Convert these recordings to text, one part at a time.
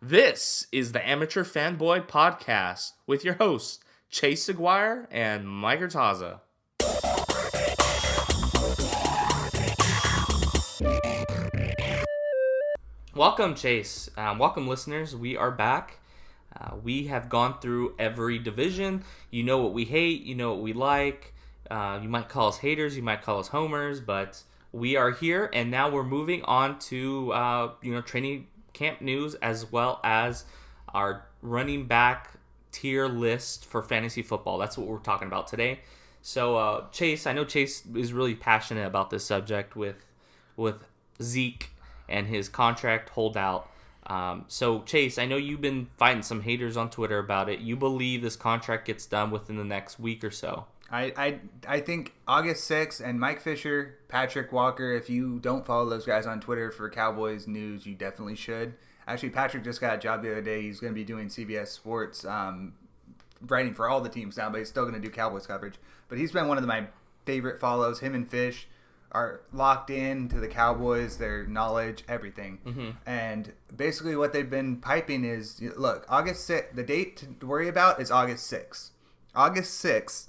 This is the Amateur Fanboy Podcast with your hosts, Chase Aguirre and Mike Hurtaza. Welcome, Chase. Welcome, listeners. We are back. We have gone through every division. You know what we hate. You know what we like. You might call us haters. You might call us homers. But we are here, and now we're moving on to training camp news as well as our running back tier list for fantasy football. That's what we're talking about today. So, Chase, I know Chase is really passionate about this subject with Zeke and his contract holdout. So, Chase, I know you've been fighting some haters on Twitter about it. You believe this contract gets done within the next week or so. I think August 6th, and Mike Fisher, Patrick Walker, if you don't follow those guys on Twitter for Cowboys news, you definitely should. Actually, Patrick just got a job the other day. He's going to be doing CBS Sports, writing for all the teams now, but he's still going to do Cowboys coverage. But he's been one of my favorite follows. Him and Fish are locked in to the Cowboys, their knowledge, everything. Mm-hmm. And basically what they've been piping is, look, August 6th, the date to worry about is August 6th. August 6th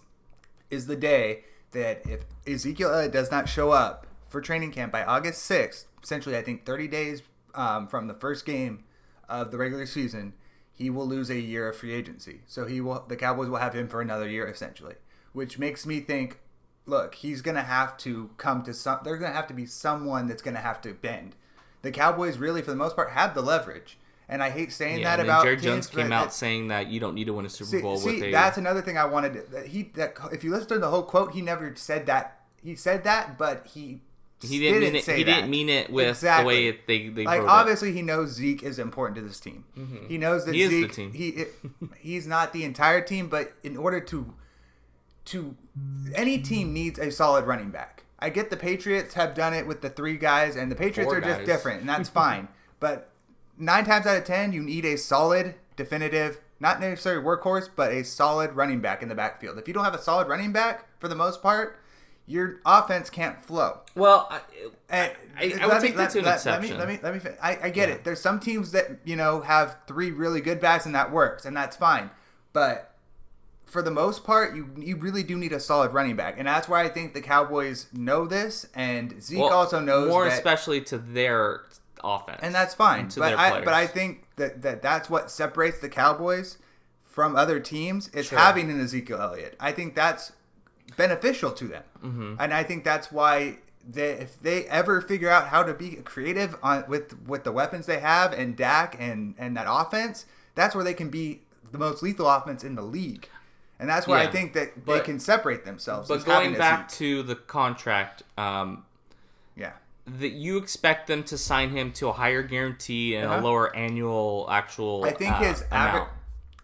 is the day that if Ezekiel Elliott does not show up for training camp by August 6th, essentially I think 30 days from the first game of the regular season, he will lose a year of free agency. So the Cowboys will have him for another year essentially, which makes me think, look, he's going to have to come to there's going to have to be someone that's going to have to bend. The Cowboys really, for the most part, have the leverage. And I hate saying that about Jerry Jones came out saying that you don't need to win a Super Bowl with a... that's another thing I wanted. If you listen to the whole quote, he never said that. He said that, but he didn't mean it with exactly the way they like, obviously, he knows Zeke is important to this team. Mm-hmm. He knows that Zeke is the team. He's not the entire team, but in order to any team needs a solid running back. I get the Patriots have done it with the three guys, and the Patriots are just different, and that's fine. But 9 times out of 10, you need a solid, definitive, not necessarily workhorse, but a solid running back in the backfield. If you don't have a solid running back, for the most part, your offense can't flow. Well, I would take that to an exception. Let me. I get it. There's some teams that have 3 really good backs, and that works, and that's fine. But for the most part, you really do need a solid running back, and that's why I think the Cowboys know this, and Zeke also knows more, especially to their offense, and that's fine. But I think that's what separates the Cowboys from other teams is having an Ezekiel Elliott. I think that's beneficial to them, and I think that's why if they ever figure out how to be creative with the weapons they have and Dak and that offense, that's where they can be the most lethal offense in the league. And that's why I think that they can separate themselves. But going back to the contract, that you expect them to sign him to a higher guarantee and a lower annual actual. I think his average.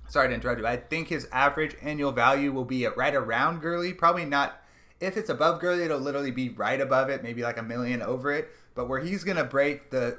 Sorry to interrupt you. I think his average annual value will be right around Gurley. Probably not. If it's above Gurley, it'll literally be right above it, maybe like $1 million over it. But where he's gonna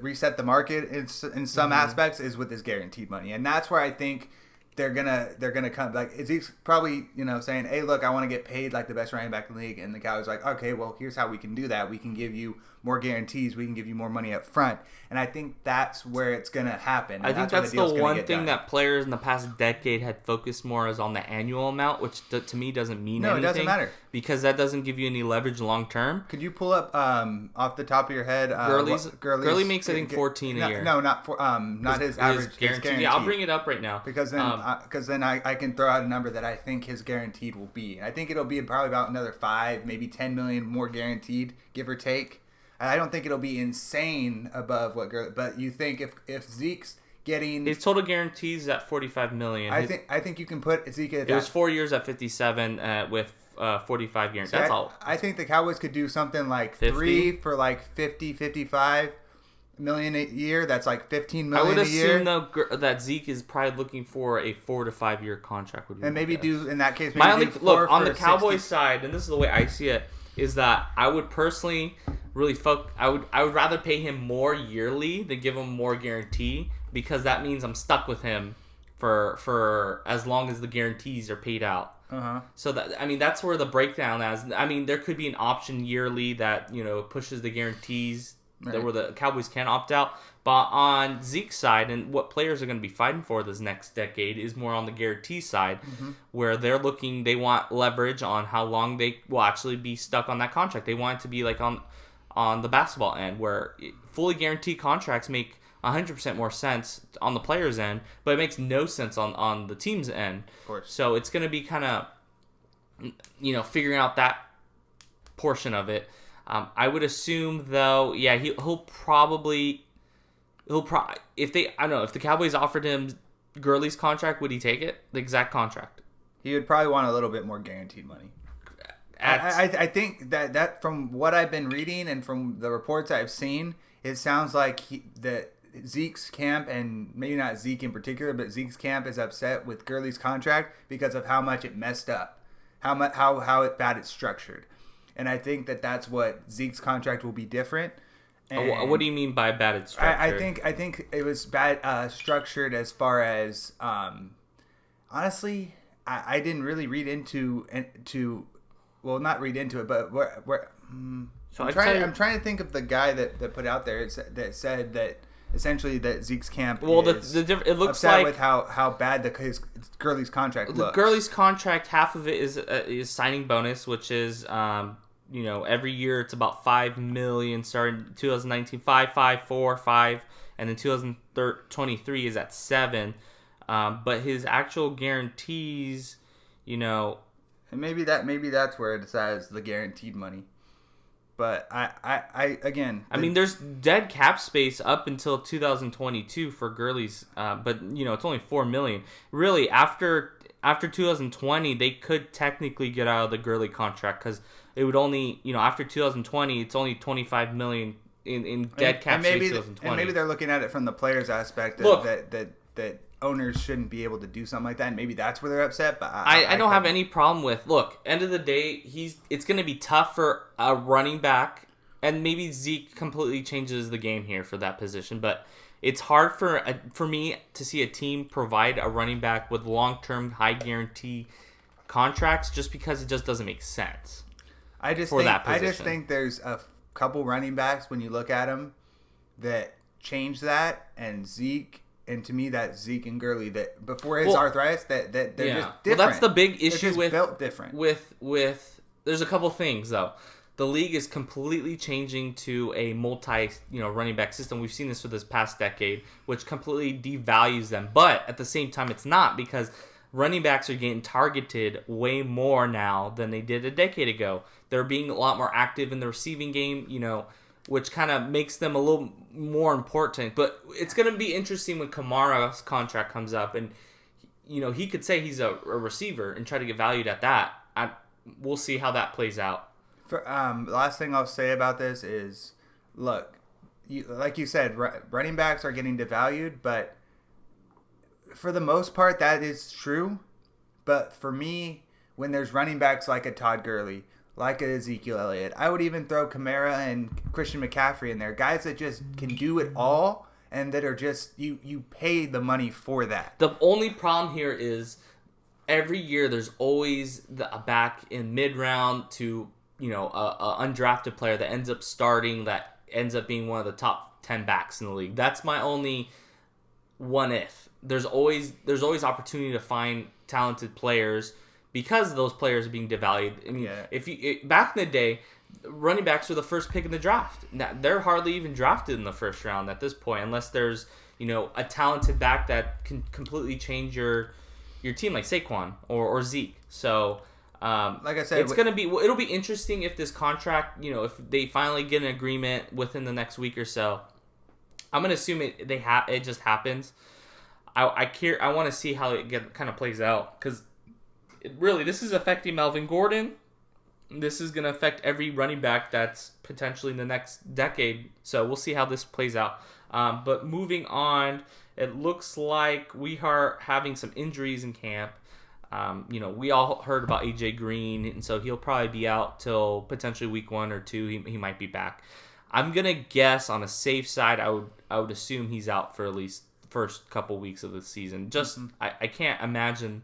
reset the market in some aspects is with his guaranteed money, and that's where I think they're gonna come. Like Zeke's probably saying, "Hey, look, I want to get paid like the best running back in the league," and the Cowboys like, "Okay, well, here's how we can do that. We can give you more guarantees. We can give you more money up front." And I think that's where it's gonna happen. I think that's the one thing that players in the past decade had focused more is on the annual amount, which to me doesn't mean anything. No, it doesn't matter because that doesn't give you any leverage long term. Could you pull up off the top of your head? Gurley makes I think 14 a year. No, not his average. Guaranteed. Yeah, I'll bring it up right now because then I can throw out a number that I think his guaranteed will be. I think it'll be probably about another 5, maybe 10 million more guaranteed, give or take. I don't think it'll be insane above what Gurley, but you think if Zeke's getting his total guarantees at $45 million. I think you can put Zeke at that. It was 4 years at 57 with 45 guarantees. That's all. I think the Cowboys could do something like 3 for like 50, 55 million a year. That's like 15 million a year. I would assume that Zeke is probably looking for a 4 to 5 year contract. And maybe do in that case. Look on the Cowboys side, and this is the way I see it, is that I would personally really I would rather pay him more yearly than give him more guarantee, because that means I'm stuck with him for as long as the guarantees are paid out. So that's where the breakdown is. There could be an option yearly that pushes the guarantees Right. where the Cowboys can opt out. But on Zeke's side, and what players are going to be fighting for this next decade is more on the guarantee side, where they want leverage on how long they will actually be stuck on that contract. They want it to be like on the basketball end, where fully guaranteed contracts make 100% more sense on the player's end, but it makes no sense on the team's end. Of course. So it's going to be kind of, figuring out that portion of it. I would assume, though, yeah, he'll probably if the Cowboys offered him Gurley's contract, would he take it? The exact contract. He would probably want a little bit more guaranteed money. I think that from what I've been reading and from the reports I've seen, it sounds like that Zeke's camp, and maybe not Zeke in particular, but Zeke's camp is upset with Gurley's contract because of how much it messed up, how bad it's structured. And I think that's what Zeke's contract will be different. And what do you mean by bad it's structured? I think it was bad structured as far as honestly, I didn't really read into well, not read into it, but So I'm trying to think of the guy that put out there that said that essentially that Zeke's camp well, is it looks upset like with how bad his Gurley's contract looks. Gurley's contract, half of it is signing bonus, which is every year it's about $5 million starting 2019, 5, and then 2023 is at 7. But his actual guarantees, and maybe that's where it says the guaranteed money. But I mean, there's dead cap space up until 2022 for Gurley's, but it's only $4 million. Really, after 2020, they could technically get out of the Gurley contract because it would only, after 2020, it's only $25 million in dead cap space. 2020. And maybe they're looking at it from the players' aspect that owners shouldn't be able to do something like that. And maybe that's where they're upset. But I don't have any problem with. Look, end of the day, it's going to be tough for a running back, and maybe Zeke completely changes the game here for that position. But it's hard for me to see a team provide a running back with long-term, high guarantee contracts just because it just doesn't make sense. I just think there's a couple running backs when you look at them that change that, and Zeke. And to me, that's Zeke and Gurley that before his arthritis, that they're just different. Well, that's the big issue with built different. With there's a couple things though. The league is completely changing to a running back system. We've seen this for this past decade, which completely devalues them. But at the same time, it's not, because running backs are getting targeted way more now than they did a decade ago. They're being a lot more active in the receiving game, which kind of makes them a little more important. But it's going to be interesting when Kamara's contract comes up, and he could say he's a receiver and try to get valued at that. We'll see how that plays out. The last thing I'll say about this is, look, like you said, running backs are getting devalued, but for the most part, that is true. But for me, when there's running backs like a Todd Gurley, like a Ezekiel Elliott, I would even throw Kamara and Christian McCaffrey in there. Guys that just can do it all and that are just, you pay the money for that. The only problem here is every year there's always a back in mid-round to, a undrafted player that ends up starting, that ends up being one of the top 10 backs in the league. That's my only one if. There's always opportunity to find talented players because those players are being devalued. I mean, back in the day, running backs were the first pick in the draft. Now, they're hardly even drafted in the first round at this point, unless there's a talented back that can completely change your team, like Saquon or Zeke. So, like I said, it'll be interesting if this contract, if they finally get an agreement within the next week or so. I'm gonna assume it just happens. I want to see how it kind of plays out, because this is affecting Melvin Gordon. This is going to affect every running back that's potentially in the next decade. So we'll see how this plays out. But moving on, it looks like we are having some injuries in camp. We all heard about AJ Green, and so he'll probably be out till potentially week 1 or 2. He might be back. I'm gonna guess on a safe side, I would assume he's out for at least first couple weeks of the season. I can't imagine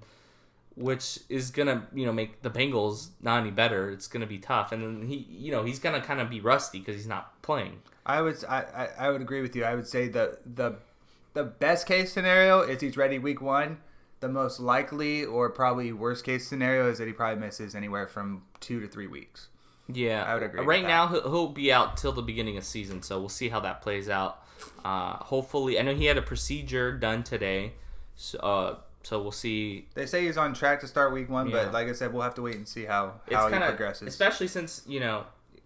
which is gonna make the Bengals not any better. It's gonna be tough, and then he's gonna kind of be rusty because he's not playing. I would agree with you. I would say the best case scenario is he's ready week 1. The most likely or probably worst case scenario is that he probably misses anywhere from 2 to 3 weeks. Yeah, I would agree. Right now he'll be out till the beginning of season, so we'll see how that plays out. Hopefully, I know he had a procedure done today, so we'll see. They say he's on track to start week 1, but like I said, we'll have to wait and see how he progresses. Especially since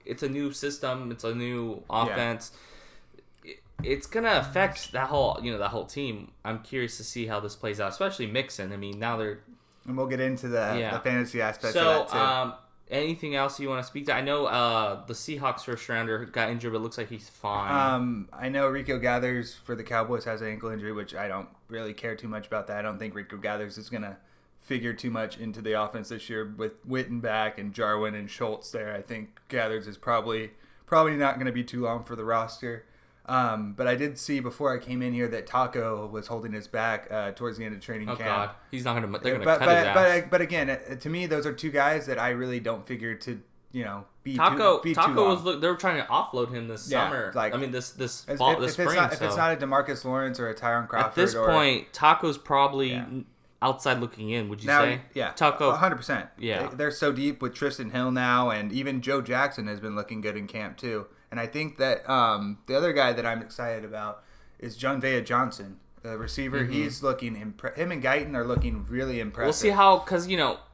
it's a new system, it's a new offense. Yeah. It's gonna affect that whole team. I'm curious to see how this plays out, especially Mixon. I mean, now they're and we'll get into the fantasy aspect of that too. Anything else you want to speak to? I know the Seahawks first rounder got injured, but it looks like he's fine. I know Rico Gathers for the Cowboys has an ankle injury, which I don't really care too much about that. I don't think Rico Gathers is going to figure too much into the offense this year with Witten back and Jarwin and Schultz there. I think Gathers is probably not going to be too long for the roster. But I did see before I came in here that Taco was holding his back towards the end of training camp. God, he's not going to. They're going to cut his ass. But again, to me, those are two guys that I really don't figure to be Taco. too Taco long. They were trying to offload him this summer. Like, I mean, this fall, this spring. If it's not a DeMarcus Lawrence or a Tyron Crawford, at this point, Taco's probably outside looking in. Would you say? Yeah, Taco, 100%. Yeah, they're so deep with Tristan Hill now, and even Joe Jackson has been looking good in camp too. And I think that the other guy that I'm excited about is John Vea Johnson, the receiver. Mm-hmm. He's looking him and Guyton are looking really impressive. We'll see how, because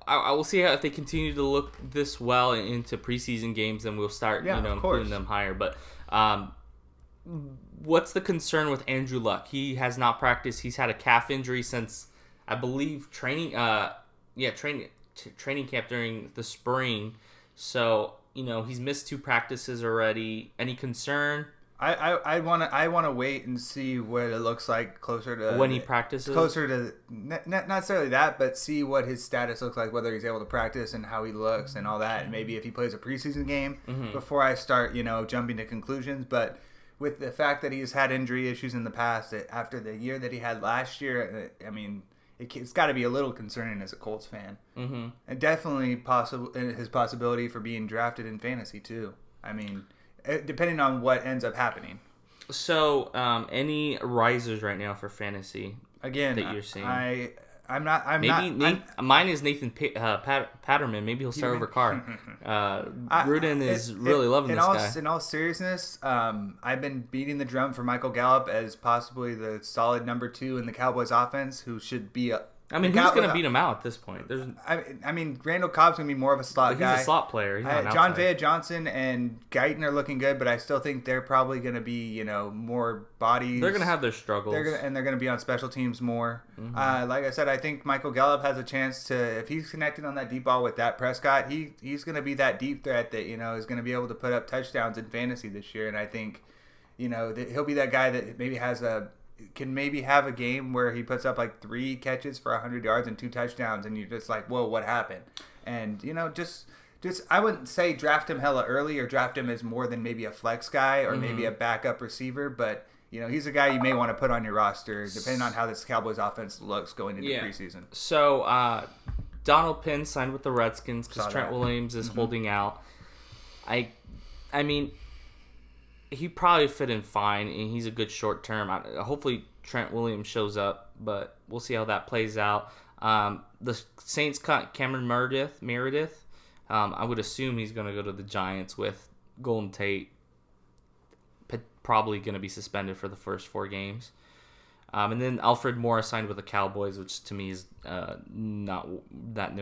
I will see how if they continue to look this well into preseason games, then we'll start including them higher. But what's the concern with Andrew Luck? He has not practiced. He's had a calf injury since I believe training camp during the spring. So. He's missed 2 practices already. Any concern? I want to wait and see what it looks like closer to when he practices. Closer to not necessarily that, but see what his status looks like, whether he's able to practice and how he looks and all that, and maybe if he plays a preseason game before I start jumping to conclusions. But with the fact that he's had injury issues in the past, after the year that he had last year, I mean. It's got to be a little concerning as a Colts fan. Mm-hmm. And definitely his possibility for being drafted in fantasy, too. I mean, depending on what ends up happening. So, any risers right now for fantasy again that you're seeing? Mine is Nathan Patterman. Maybe he'll start over Carr. Gruden is really loving this guy. In all seriousness, I've been beating the drum for Michael Gallup as possibly the solid number 2 in the Cowboys offense, who should be who's going to beat him out at this point? I mean, Randall Cobb's going to be more of a slot guy. He's a slot player. John Vea Johnson and Guyton are looking good, but I still think they're probably going to be, more bodies. They're going to have their struggles. They're going to be on special teams more. Mm-hmm. Like I said, I think Michael Gallup has a chance to, if he's connected on that deep ball with Dak Prescott, he's going to be that deep threat that, is going to be able to put up touchdowns in fantasy this year. And I think, that he'll be that guy that maybe can have a game where he puts up like 3 catches for 100 yards and 2 touchdowns, and you're just like, whoa, what happened? And just I wouldn't say draft him hella early or draft him as more than maybe a flex guy or maybe a backup receiver, but he's a guy you may want to put on your roster depending on how this Cowboys offense looks going into preseason. So Donald Penn signed with the Redskins because Trent Williams is holding out. I mean. He probably fit in fine, and he's a good short term. Hopefully Trent Williams shows up, but we'll see how that plays out. The Saints cut Cameron Meredith. I would assume he's going to go to the Giants with Golden Tate probably going to be suspended for the first 4 games. And then Alfred Morris signed with the Cowboys, which to me is not that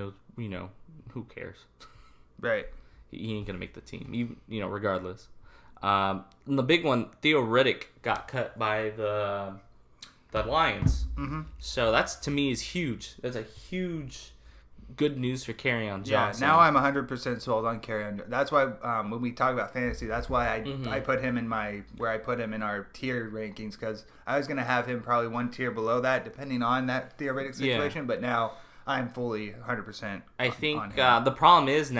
who cares? Right. He ain't going to make the team, even, regardless. And the big one, Theo Riddick got cut by the Lions. Mm-hmm. So that's, to me, is huge. That's a huge good news for Kerryon Johnson. Yeah, now I'm 100% sold on Kerryon. That's why when we talk about fantasy, that's why I put him in where I put him in our tier rankings, because I was going to have him probably 1 tier below that, depending on that Theo Riddick situation. Yeah. But now I'm fully 100%. I think the problem is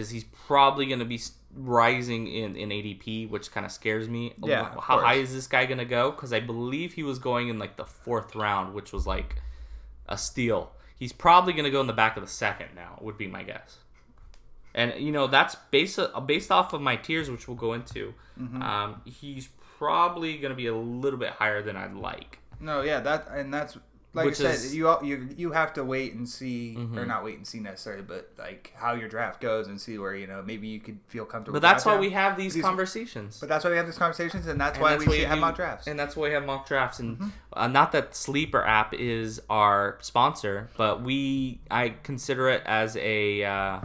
he's probably going to be rising in ADP, which kind of scares me. Yeah, how high is this guy gonna go? Because I believe he was going in like the 4th round, which was like a steal. He's probably going to go in the back of the second now, would be my guess. And, that's based off of my tiers, which we'll go into. Mm-hmm. He's probably going to be a little bit higher than I'd like. No, yeah, that's like which I said, you have to wait and see, or not wait and see necessarily, but like how your draft goes and see where maybe you could feel comfortable. But that's why we have these conversations. But that's why we have these conversations, and that's why we should have mock drafts. And that's why we have mock drafts. And not that Sleeper app is our sponsor, but I consider it as a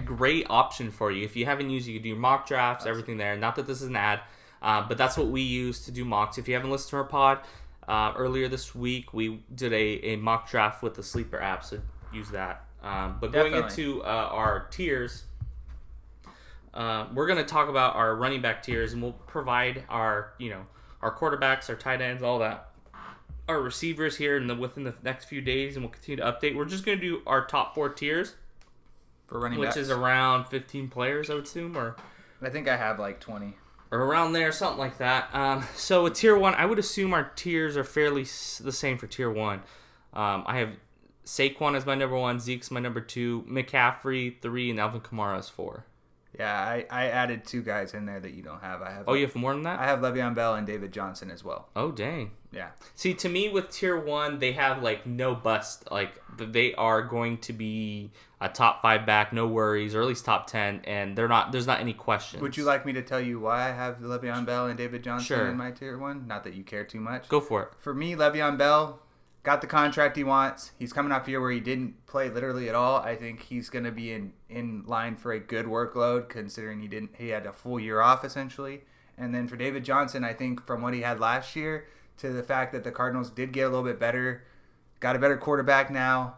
great option for you. If you haven't used it, you can do your mock drafts, everything there. Not that this is an ad, but that's what we use to do mocks. If you haven't listened to our pod, earlier this week we did a mock draft with the Sleeper app, so use that. But going into our tiers, we're going to talk about our running back tiers, and we'll provide our quarterbacks, our tight ends, all that, our receivers here within the next few days, and we'll continue to update. We're just going to do our top 4 tiers for running backs, which is around 15 players, I would assume, or I think I have like 20. Or around there, something like that. So with Tier 1, I would assume our tiers are fairly the same for Tier 1. I have Saquon as my number 1, Zeke's my number 2, McCaffrey 3, and Alvin Kamara as 4. Yeah, I added 2 guys in there that you don't have. You have more than that? I have Le'Veon Bell and David Johnson as well. Oh, dang. Yeah. See, to me, with Tier 1, they have, no bust. They are going to be a top 5 back, no worries, or at least top 10, and there's not any questions. Would you like me to tell you why I have Le'Veon Bell and David Johnson in my Tier 1? Not that you care too much. Go for it. For me, Le'Veon Bell got the contract he wants. He's coming off a year where he didn't play literally at all. I think he's going to be in line for a good workload, considering he had a full year off, essentially. And then for David Johnson, I think from what he had last year to the fact that the Cardinals did get a little bit better, got a better quarterback now.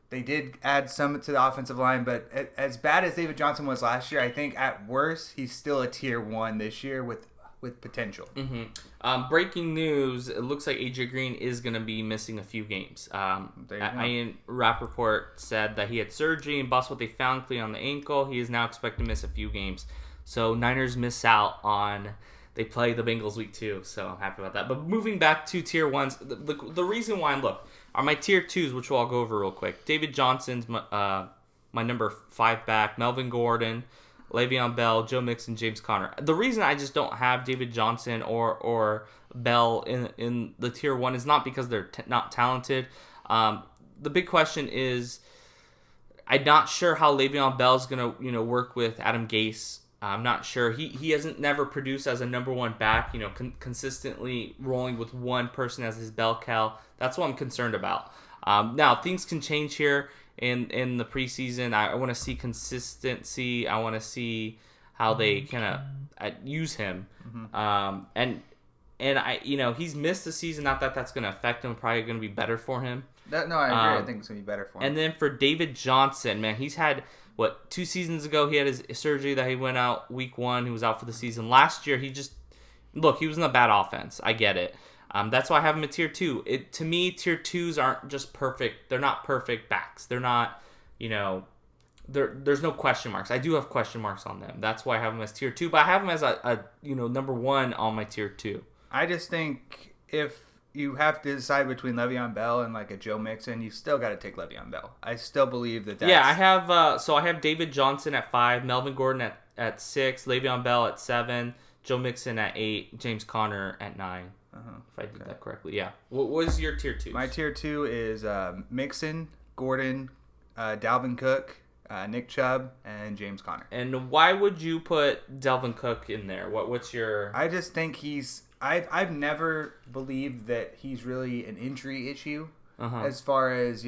They did add some to the offensive line, but as bad as David Johnson was last year, I think at worst he's still a Tier 1 this year with potential. Mm-hmm. Breaking news, it looks like AJ Green is going to be missing a few games. Ian Rappaport said that he had surgery, and boss what they found clean on the ankle. He is now expected to miss a few games. So Niners miss out on... They play the Bengals week 2, so I'm happy about that. But moving back to Tier 1s, the reason why are my Tier 2s, which I'll go over real quick. David Johnson's my number 5 back, Melvin Gordon, Le'Veon Bell, Joe Mixon, James Conner. The reason I just don't have David Johnson or Bell in the Tier 1 is not because they're not talented. The big question is, I'm not sure how Le'Veon Bell's going to work with Adam Gase. I'm not sure. He hasn't never produced as a number 1 back, consistently rolling with one person as his bell cow. That's what I'm concerned about. Now, things can change here in the preseason. I want to see consistency. I want to see how they kind of use him. Mm-hmm. And I, he's missed the season. Not that that's going to affect him. Probably going to be better for him. I agree. I think it's going to be better for him. And then for David Johnson, man, he's had... 2 seasons ago, he had his surgery that he went out week 1. He was out for the season. Last year, he was in a bad offense. I get it. That's why I have him at Tier 2. To me, Tier 2s aren't just perfect. They're not perfect backs. They're not, there's no question marks. I do have question marks on them. That's why I have him as Tier 2. But I have him as a number 1 on my Tier 2. I just think if you have to decide between Le'Veon Bell and a Joe Mixon, you still got to take Le'Veon Bell. I still believe that's... Yeah, I have I have David Johnson at 5, Melvin Gordon at 6, Le'Veon Bell at 7, Joe Mixon at 8, James Conner at 9. If I did that correctly. Yeah. What was your Tier 2? My Tier 2 is Mixon, Gordon, Dalvin Cook, Nick Chubb, and James Conner. And why would you put Dalvin Cook in there? What's your... I just think I've never believed that he's really an injury issue as far as,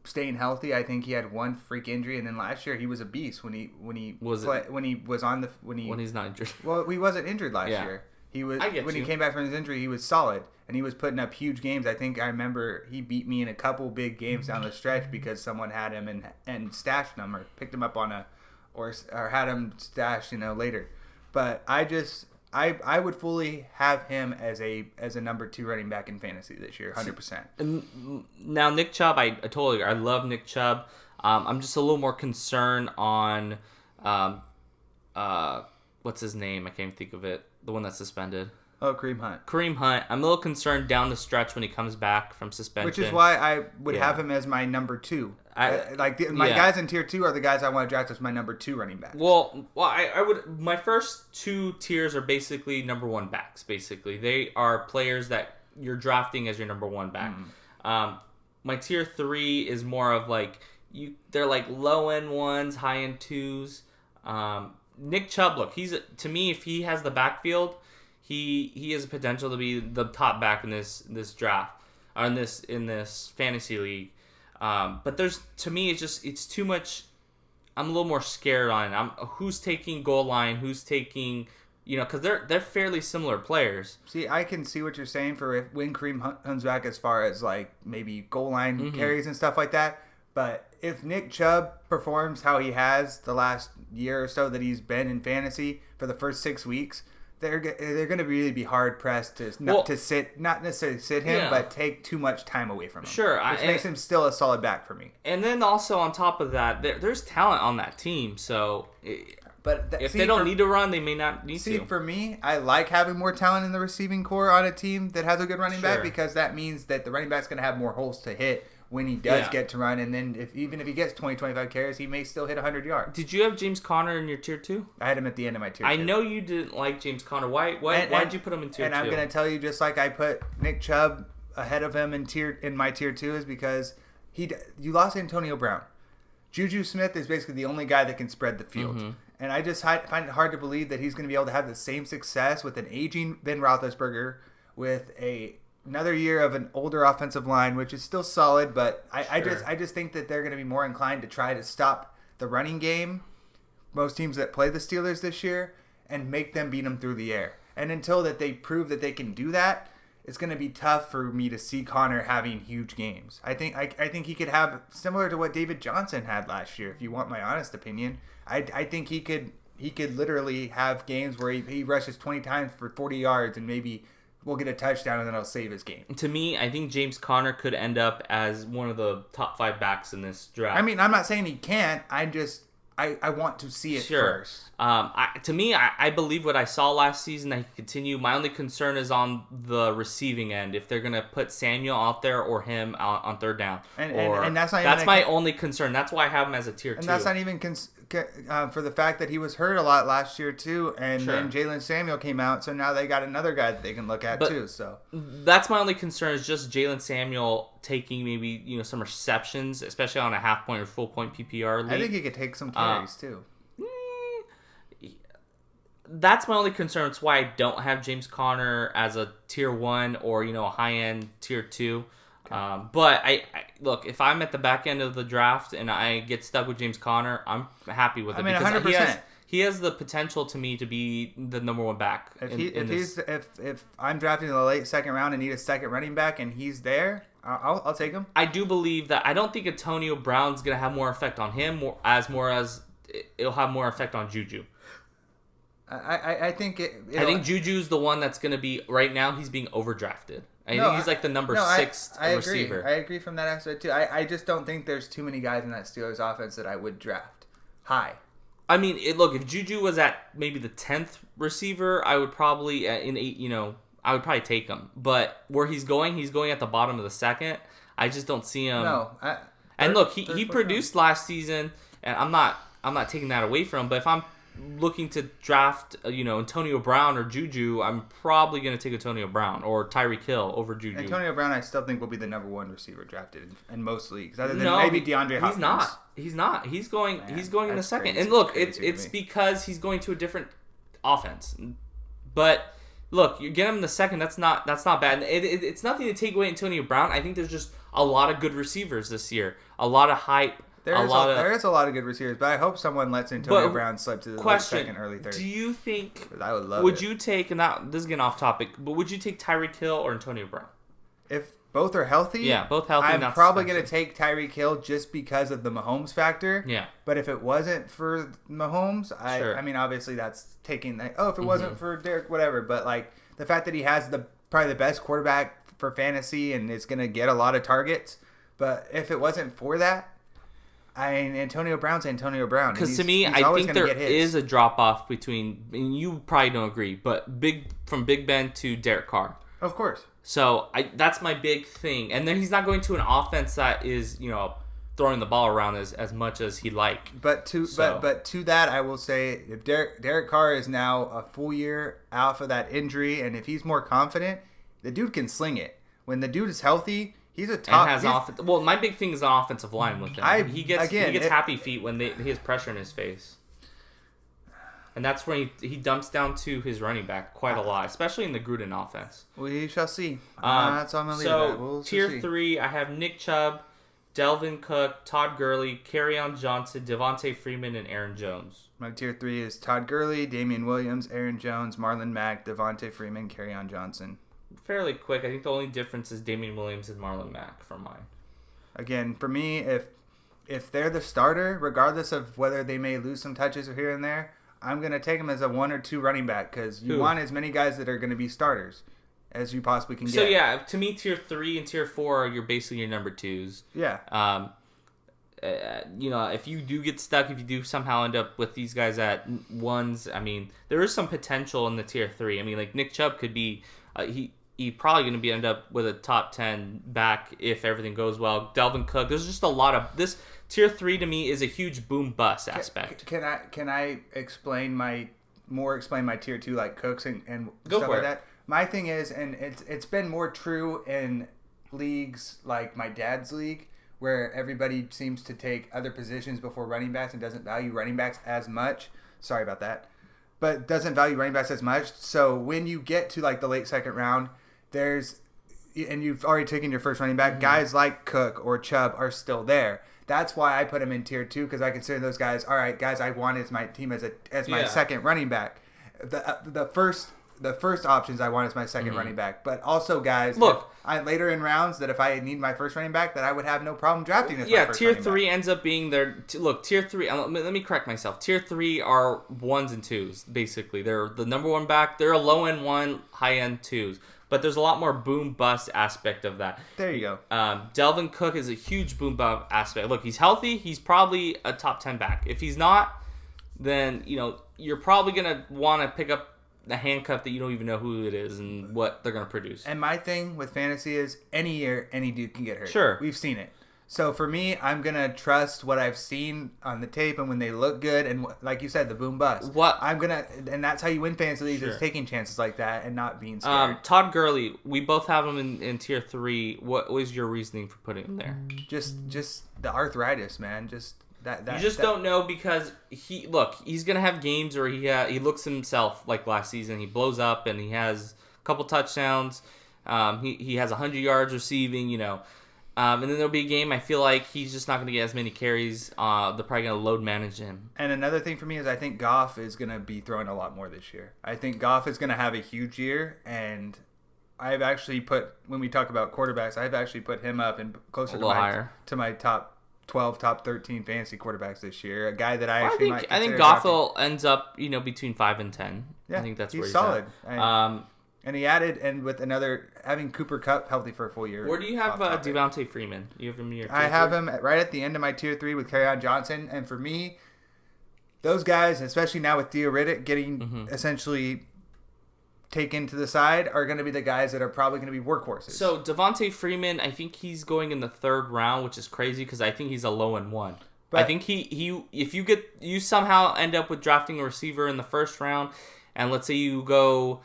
staying healthy. I think he had one freak injury, and then last year he was a beast when he's not injured. Well, he wasn't injured last year. He was he came back from his injury, he was solid, and he was putting up huge games. I think I remember he beat me in a couple big games down the stretch because someone had him and stashed him or picked him up on or had him stashed later. But I would fully have him as a number 2 running back in fantasy this year, 100%. And now Nick Chubb, I totally agree. I love Nick Chubb. I'm just a little more concerned on what's his name? I can't think of it. The one that's suspended. Oh, Kareem Hunt. Kareem Hunt. I'm a little concerned down the stretch when he comes back from suspension. Which is why I would have him as my number 2. My guys in tier 2 are the guys I want to draft as my number 2 running backs. Well, I would. My first 2 tiers are basically number 1 backs. Basically, they are players that you're drafting as your number 1 back. My tier 3 is more of like they're like low end 1s, high end 2s. Nick Chubb, look, to me, if he has the backfield, he has a potential to be the top back in this draft or in this fantasy league. But to me, it's too much. I'm a little more scared on it. Who's taking goal line, who's taking, because they're fairly similar players. See, I can see what you're saying for when Kareem comes back as far as like maybe goal line carries and stuff like that. But if Nick Chubb performs how he has the last year or so that he's been in fantasy for the first 6 weeks, they're going to really be hard pressed to not necessarily sit him, but take too much time away from him. Sure, which makes him still a solid back for me. And then also on top of that, there's talent on that team. So, if they don't need to run, they may not need to. See, for me, I like having more talent in the receiving core on a team that has a good running back because that means that the running back's going to have more holes to hit when he does get to run, and then even if he gets 20, 25 carries, he may still hit 100 yards. Did you have James Conner in your tier 2? I had him at the end of my tier 2. I know you didn't like James Conner. Why did you put him in tier 2? And I'm going to tell you, just like I put Nick Chubb ahead of him in my tier 2, is because you lost Antonio Brown. Juju Smith is basically the only guy that can spread the field. And I just find it hard to believe that he's going to be able to have the same success with an aging Ben Roethlisberger, with another year of an older offensive line, which is still solid, but I just think that they're going to be more inclined to try to stop the running game, most teams that play the Steelers this year, and make them beat them through the air. And until that they prove that they can do that, it's going to be tough for me to see Connor having huge games. I think he could have similar to what David Johnson had last year, if you want my honest opinion. I think he could literally have games where he rushes 20 times for 40 yards and maybe we'll get a touchdown and then I'll save his game. To me, I think James Conner could end up as one of the top 5 backs in this draft. I mean, I'm not saying he can't. I want to see it first. To me, I believe what I saw last season that he could continue. My only concern is on the receiving end. If they're going to put Samuel out there or him out on third down. And that's not that's my only concern. That's why I have him as a tier 2. And that's not even for the fact that he was hurt a lot last year too, and then Jalen Samuel came out, so now they got another guy that they can look at too. So that's my only concern is just Jalen Samuel taking maybe some receptions, especially on a half point or full point PPR league. I think he could take some carries too. That's my only concern. It's why I don't have James Conner as a tier 1 or a high end tier 2. But I look, if I'm at the back end of the draft and I get stuck with James Conner, I'm happy with it. I mean, 100%. He has the potential to me to be the number 1 back. If I'm drafting in the late second round and need a second running back and he's there, I'll take him. I do believe that. I don't think Antonio Brown's gonna have more effect on him, more as it'll have more effect on Juju. I think I think Juju's the one that's gonna be right now. He's being overdrafted. I think he's like the number 6 receiver. I agree from that aspect too. I just don't think there's too many guys in that Steelers offense that I would draft high. I mean, look, if Juju was at maybe the 10th receiver, I would probably I would probably take him. But where he's going at the bottom of the second. I just don't see him. And look, he produced last season, and I'm not taking that away from him. But if I'm looking to draft, Antonio Brown or Juju, I'm probably going to take Antonio Brown or Tyreek Hill over Juju. Antonio Brown, I still think will be the number 1 receiver drafted in most leagues, other than maybe DeAndre Hopkins. He's not. He's going in the second. And look, it's because he's going to a different offense. But look, you get him in the second. That's not bad. It's nothing to take away Antonio Brown. I think there's just a lot of good receivers this year. A lot of hype. There is a lot of good receivers, but I hope someone lets Antonio Brown slip to the second, early third. Do you think? I would love. Would you take? And this is getting off topic, but would you take Tyreek Hill or Antonio Brown? If both are healthy, yeah, both healthy. I'm probably going to take Tyreek Hill just because of the Mahomes factor. Yeah. But if it wasn't for Mahomes, I mean, obviously that's taking. If it wasn't for Derek, whatever. But like the fact that he has probably the best quarterback for fantasy and is going to get a lot of targets. But if it wasn't for that, Antonio Brown's Antonio Brown. Because to me, he's I always think gonna there get his. is a drop off between, and you probably don't agree, but from Big Ben to Derek Carr. Of course. So that's my big thing. And then he's not going to an offense that is, throwing the ball around as much as he'd like. But to that, I will say, if Derek Carr is now a full year out of that injury, and if he's more confident, the dude can sling it. When the dude is healthy, he's a top. And has well, my big thing is the offensive line with him. He gets happy feet when he has pressure in his face. And that's when he dumps down to his running back quite a lot, especially in the Gruden offense. We shall see. That's all I'm going to leave it at. We'll tier see. 3, I have Nick Chubb, Delvin Cook, Todd Gurley, Kerryon Johnson, Devontae Freeman, and Aaron Jones. My tier 3 is Todd Gurley, Damian Williams, Aaron Jones, Marlon Mack, Devontae Freeman, Kerryon Johnson. Fairly quick. I think the only difference is Damian Williams and Marlon Mack for mine. Again, for me, if they're the starter, regardless of whether they may lose some touches or here and there, I'm going to take them as a 1 or 2 running back because you want as many guys that are going to be starters as you possibly can get. So, yeah, to me, tier 3 and tier 4 are basically your number 2s. Yeah. If you do get stuck, if you do somehow end up with these guys at 1s, I mean, there is some potential in the tier 3. I mean, like, Nick Chubb could be, he probably going to end up with a top 10 back if everything goes well. Delvin Cook, there's just a lot of this. Tier 3 to me is a huge boom bust aspect. Can I explain my tier 2 like Cooks and Go stuff for like it. that? My thing is, and it's been more true in leagues like my dad's league, where everybody seems to take other positions before running backs and doesn't value running backs as much. Sorry about that. But doesn't value running backs as much. So when you get to like the late second round, and you've already taken your first running back, guys like Cook or Chubb are still there. That's why I put him in tier 2 because I consider those guys. All right, guys, I want as my team as my second running back. The first options I want as my second running back, but also guys. Look, later in rounds that if I need my first running back, that I would have no problem drafting as my first tier running 3 back. ends up being their tier 3. Let me correct myself. Tier 3 are 1s and 2s. Basically, they're the number 1 back. They're a low end 1, high end 2s. But there's a lot more boom bust aspect of that. There you go. Delvin Cook is a huge boom bust aspect. Look, he's healthy. He's probably a top 10 back. If he's not, then you're probably gonna want to pick up the handcuff that you don't even know who it is and what they're gonna produce. And my thing with fantasy is any year any dude can get hurt. Sure, we've seen it. So for me, I'm gonna trust what I've seen on the tape and when they look good and like you said, the boom bust. And that's how you win fantasy leagues is taking chances like that and not being scared. Todd Gurley, we both have him in tier 3. What was your reasoning for putting him there? Just the arthritis, man. Don't know because he's gonna have games where he looks himself like last season. He blows up and he has a couple touchdowns. He has 100 yards receiving. And then there'll be a game I feel like he's just not going to get as many carries. They're probably going to load manage him. And another thing for me is I think Goff is going to be throwing a lot more this year. I think Goff is going to have a huge year, and I've actually when we talk about quarterbacks, I've actually put him up and closer to my top 12, top 13 fantasy quarterbacks this year. A guy that I think Goff will ends up between 5 and 10. Yeah, I think that's where he's solid. At. And he added, and with having Cooper Kupp healthy for a full year. Where do you have Devontae Freeman? You have him in your tier 3? I have him right at the end of my tier 3 with Kerryon Johnson. And for me, those guys, especially now with Theo Riddick getting essentially taken to the side, are going to be the guys that are probably going to be workhorses. So Devontae Freeman, I think he's going in the 3rd round, which is crazy because I think he's a low end 1. But I think if you somehow end up with drafting a receiver in the 1st round, and let's say you go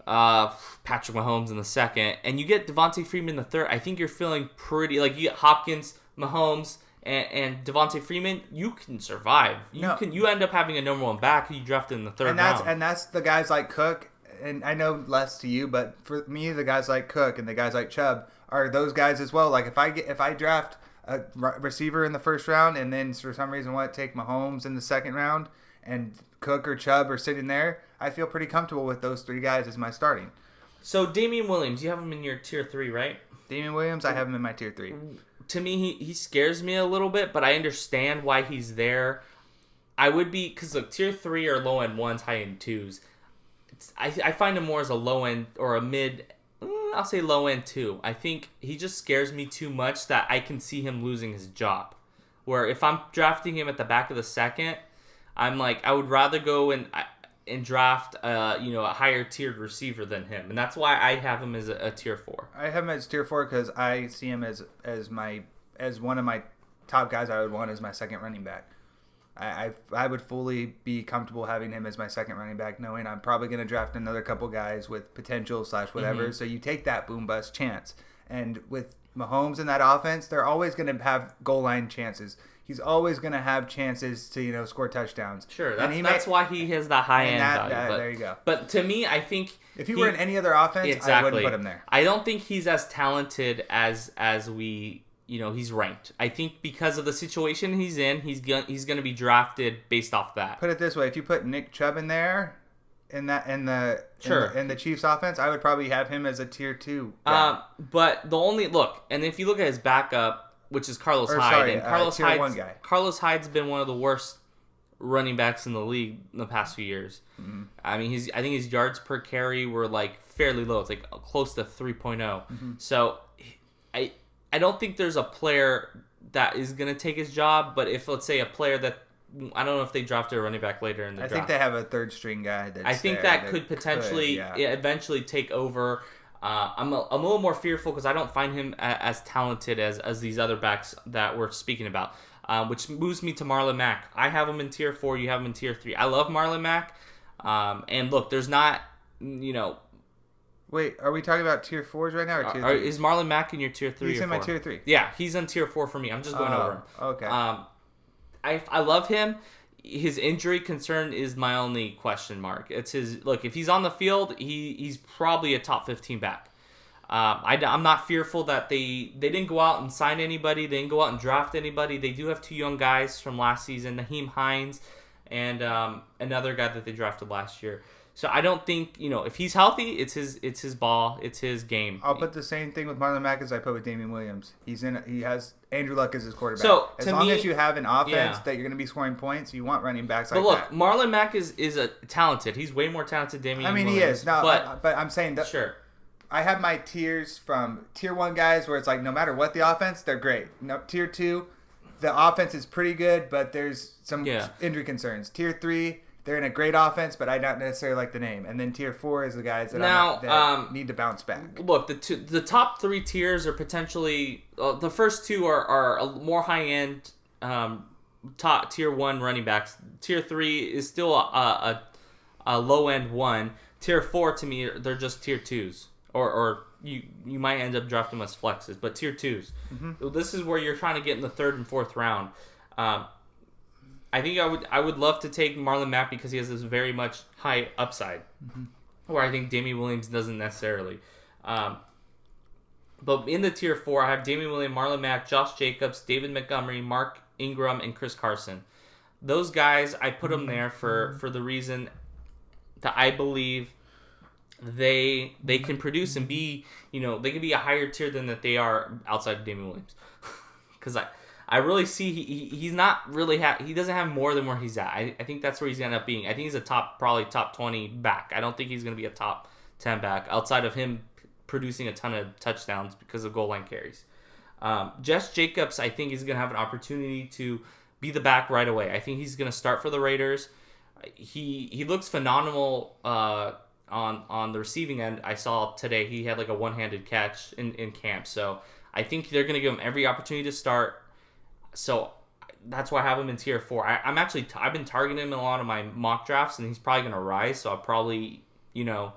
Patrick Mahomes in the 2nd, and you get Devontae Freeman in the 3rd, I think you're feeling pretty like you get Hopkins, Mahomes, and Devontae Freeman. You can survive. You end up having a number 1 back who you drafted in the 3rd round. And that's the guys like Cook. And I know less to you, but for me, the guys like Cook and the guys like Chubb are those guys as well. Like if I draft a receiver in the 1st round, and then for some reason want to take Mahomes in the 2nd round, and Cook or Chubb are sitting there, I feel pretty comfortable with those 3 guys as my starting. So Damian Williams, you have him in your tier 3, right? Damian Williams, I have him in my tier 3. To me, he scares me a little bit, but I understand why he's there. I would be, because look, tier 3 are low end 1s, high end 2s. I find him more as a low end or a mid. I'll say low end 2. I think he just scares me too much that I can see him losing his job. where if I'm drafting him at the back of the second, I'm like, I would rather go and draft a higher tiered receiver than him, and that's why I have him as a tier 4. I have him as tier 4 because I see him as one of my top guys I would want as my second running back. I would fully be comfortable having him as my second running back, knowing I'm probably going to draft another couple guys with potential / whatever. Mm-hmm. So you take that boom bust chance, and with Mahomes in that offense, they're always going to have goal line chances. He's always going to have chances to score touchdowns. Sure, that's why he has the high end value. There you go. But to me, I think if he were in any other offense, exactly, I wouldn't put him there. I don't think he's as talented as we he's ranked. I think because of the situation he's in, he's going to be drafted based off that. Put it this way: if you put Nick Chubb in there, in the Chiefs offense, I would probably have him as a tier 2 guy. But the only look, and if you look at his backup, which is Carlos Hyde, and tier 1 guy. Carlos Hyde's been one of the worst running backs in the league in the past few years. Mm-hmm. I mean, I think his yards per carry were like fairly low. It's like close to 3.0. Mm-hmm. So I don't think there's a player that is going to take his job, but if, let's say, a player that, I don't know if they drafted a running back later in the draft. I think they have a third string guy I think that could potentially eventually take over. I'm a little more fearful because I don't find him as talented as these other backs that we're speaking about, which moves me to Marlon Mack. I have him in tier 4. You have him in tier 3. I love Marlon Mack. And look, there's not, Wait, are we talking about tier 4s right now or tier 3? Is Marlon Mack in your tier 3 He's or in 4? my tier 3. Yeah, he's in tier 4 for me. I'm just going over him. Okay. I love him. His injury concern is my only question mark. It's his look. If he's on the field, he's probably a top 15 back. I'm not fearful that they didn't go out and sign anybody. They didn't go out and draft anybody. They do have 2 young guys from last season, Naheem Hines and another guy that they drafted last year. So I don't think, if he's healthy, it's his ball, it's his game. I'll put the same thing with Marlon Mack as I put with Damian Williams. He has Andrew Luck as his quarterback. So as long as you have an offense that you're going to be scoring points, you want running backs like that. But look, Marlon Mack is a talented. He's way more talented than Damian Williams. He is. No, but I'm saying that. Sure. I have my tiers from tier 1 guys where it's like no matter what the offense, they're great. No, tier 2, the offense is pretty good, but there's some injury concerns. Tier 3, they're in a great offense, but I don't necessarily like the name. And then tier 4 is the guys that need to bounce back. Look, the top 3 tiers are potentially the first 2 are more high end top tier 1 running backs. Tier 3 is still a low end 1. Tier 4 to me, they're just tier 2s. Or you might end up drafting them as flexes, but tier 2s. Mm-hmm. This is where you're trying to get in the 3rd and 4th round. I think I would love to take Marlon Mack because he has this very much high upside, where I think Damian Williams doesn't necessarily. But in the tier 4, I have Damian Williams, Marlon Mack, Josh Jacobs, David Montgomery, Mark Ingram, and Chris Carson. Those guys, I put them there for the reason that I believe they can produce and be, they can be a higher tier than that they are outside of Damian Williams. Because I really see he's not really he doesn't have more than where he's at. I think that's where he's going to end up being. I think he's probably top 20 back. I don't think he's going to be a top 10 back outside of him producing a ton of touchdowns because of goal line carries. Josh Jacobs, I think, is going to have an opportunity to be the back right away. I think he's going to start for the Raiders. He looks phenomenal on the receiving end. I saw today he had like a one-handed catch in camp. So I think they're going to give him every opportunity to start. So that's why I have him in tier 4. I've been targeting him in a lot of my mock drafts, and he's probably going to rise. So I'll probably, he'll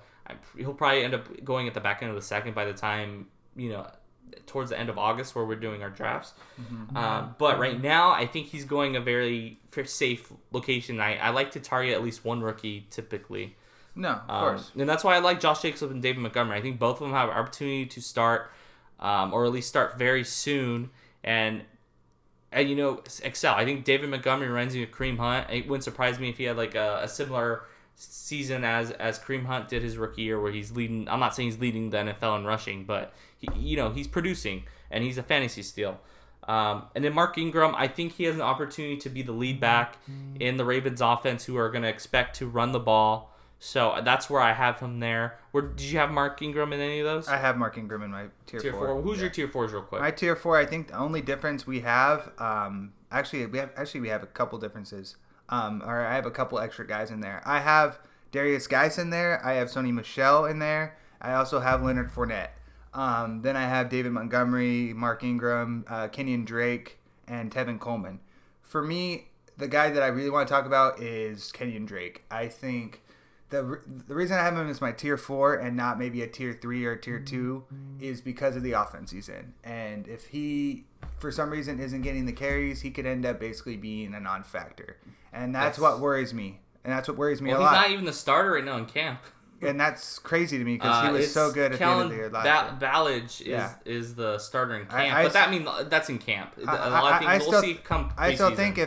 probably end up going at the back end of the second by the time, towards the end of August where we're doing our drafts. Mm-hmm. But right now, I think he's going a very safe location. I like to target at least one rookie typically. No, of course. And that's why I like Josh Jacobs and David Montgomery. I think both of them have an opportunity to start, or at least start very soon, and excel. I think David Montgomery runs into Kareem Hunt. It wouldn't surprise me if he had like a similar season as Kareem Hunt did his rookie year, where he's leading. I'm not saying he's leading the NFL in rushing, but he's producing, and he's a fantasy steal. And then Mark Ingram, I think he has an opportunity to be the lead back in the Ravens offense, who are going to expect to run the ball. So that's where I have him there. Did you have Mark Ingram in any of those? I have Mark Ingram in my tier 4. Who's your tier 4s real quick? My tier 4, I think the only difference we have, we have a couple differences. Or I have a couple extra guys in there. I have Darius Geis in there. I have Sony Michel in there. I also have Leonard Fournette. Then I have David Montgomery, Mark Ingram, Kenyon Drake, and Tevin Coleman. For me, the guy that I really want to talk about is Kenyon Drake. I think the reason I have him as my tier 4 and not maybe a tier 3 or tier 2 is because of the offense he's in. And if he, for some reason, isn't getting the carries, he could end up basically being a non-factor. And that's what worries me. And that's what worries me a lot. He's not even the starter right now in camp. And that's crazy to me because he was so good at the end of the year last year. Ballage is the starter in camp, but that's in camp. A lot of things we'll see come preseason. I still think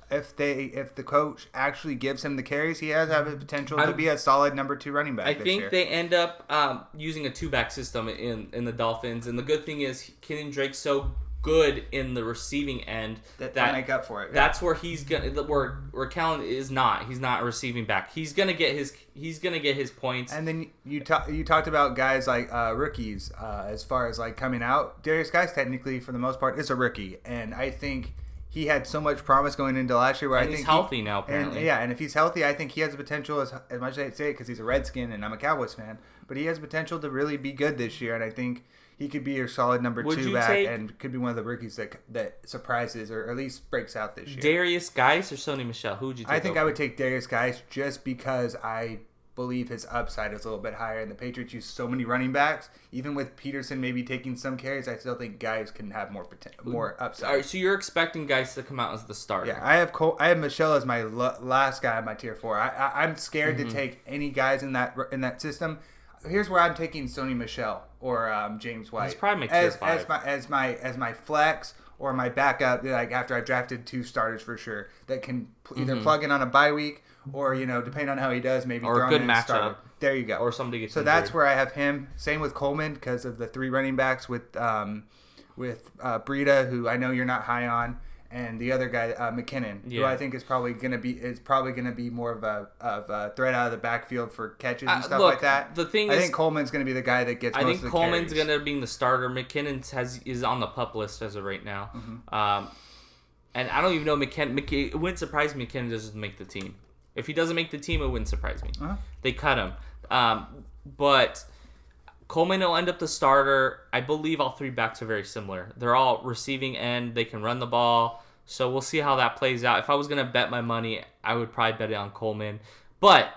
if the coach actually gives him the carries, he has the potential to be a solid number 2 running back. I think they end up using a 2-back system in the Dolphins, and the good thing is Kenyon Drake's so good in the receiving end that make up for it. That's where he's gonna where Kellen is not. He's not a receiving back. He's gonna get his points. And then you talked about guys like rookies as far as like coming out. Darius Geis technically for the most part is a rookie, and I think he had so much promise going into last year. He's healthy now, apparently. And if he's healthy, I think he has the potential, as much as I say it because he's a Redskin and I'm a Cowboys fan, but he has potential to really be good this year, and I think he could be your solid number 2 back and could be one of the rookies that surprises or at least breaks out this year. Darius Geis or Sony Michel? Who would you take? I think I would take Darius Geis just because I believe his upside is a little bit higher. And the Patriots use so many running backs. Even with Peterson maybe taking some carries, I still think Geis can have more upside. All right, so you're expecting Geis to come out as the starter? Yeah, I have Michel as my last guy on my tier 4. I'm scared to take any guys in that system. Here's where I'm taking Sony Michel or James White. He's probably my tier 5 as my flex or my backup. Like after I've drafted 2 starters for sure that can either plug in on a bye week or depending on how he does, maybe or throw a good him in matchup. There you go. Or somebody gets injured. That's where I have him. Same with Coleman because of the 3 running backs with Breida, who I know you're not high on. And the other guy, McKinnon, who I think is probably gonna be more of a threat out of the backfield for catches and stuff like that. The thing I think Coleman's gonna be the guy that gets. I think Coleman's carries. gonna be the starter. McKinnon is on the PUP list as of right now, and I don't even know McKinnon. It wouldn't surprise me McKinnon doesn't make the team. If he doesn't make the team, it wouldn't surprise me. They cut him, but Coleman will end up the starter. I believe all 3 backs are very similar. They're all receiving end. They can run the ball. So we'll see how that plays out. If I was going to bet my money, I would probably bet it on Coleman. But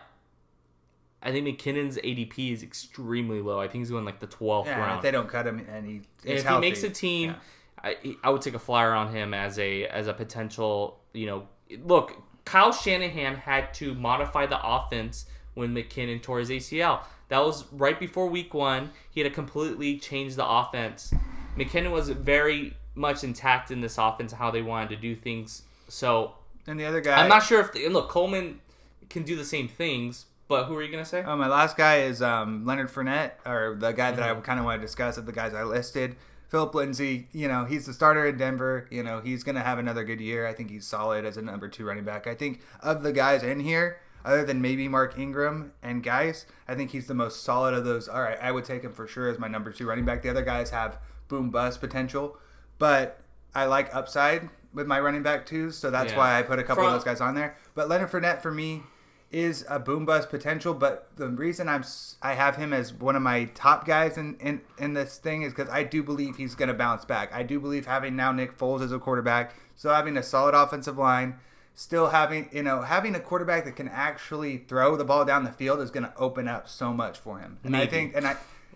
I think McKinnon's ADP is extremely low. I think he's going like the 12th round. If they don't cut him and if healthy, he makes a team, I would take a flyer on him as a potential, Look, Kyle Shanahan had to modify the offense when McKinnon tore his ACL. That was right before week 1. He had to completely change the offense. McKinnon was very much intact in this offense, how they wanted to do things. So, and the other guy, I'm not sure if Coleman can do the same things. But who are you gonna say? My last guy is Leonard Fournette, or the guy that I kind of want to discuss of the guys I listed. Philip Lindsay, he's the starter in Denver. He's gonna have another good year. I think he's solid as a number 2 running back. I think of the guys in here, other than maybe Mark Ingram and Geis, I think he's the most solid of those. All right, I would take him for sure as my number 2 running back. The other guys have boom bust potential, but I like upside with my running back twos, so that's why I put a couple of those guys on there. But Leonard Fournette for me is a boom bust potential, but the reason I have him as one of my top guys in this thing is because I do believe he's going to bounce back. I do believe having now Nick Foles as a quarterback, still having a solid offensive line, still having a quarterback that can actually throw the ball down the field is going to open up so much for him. And Maybe.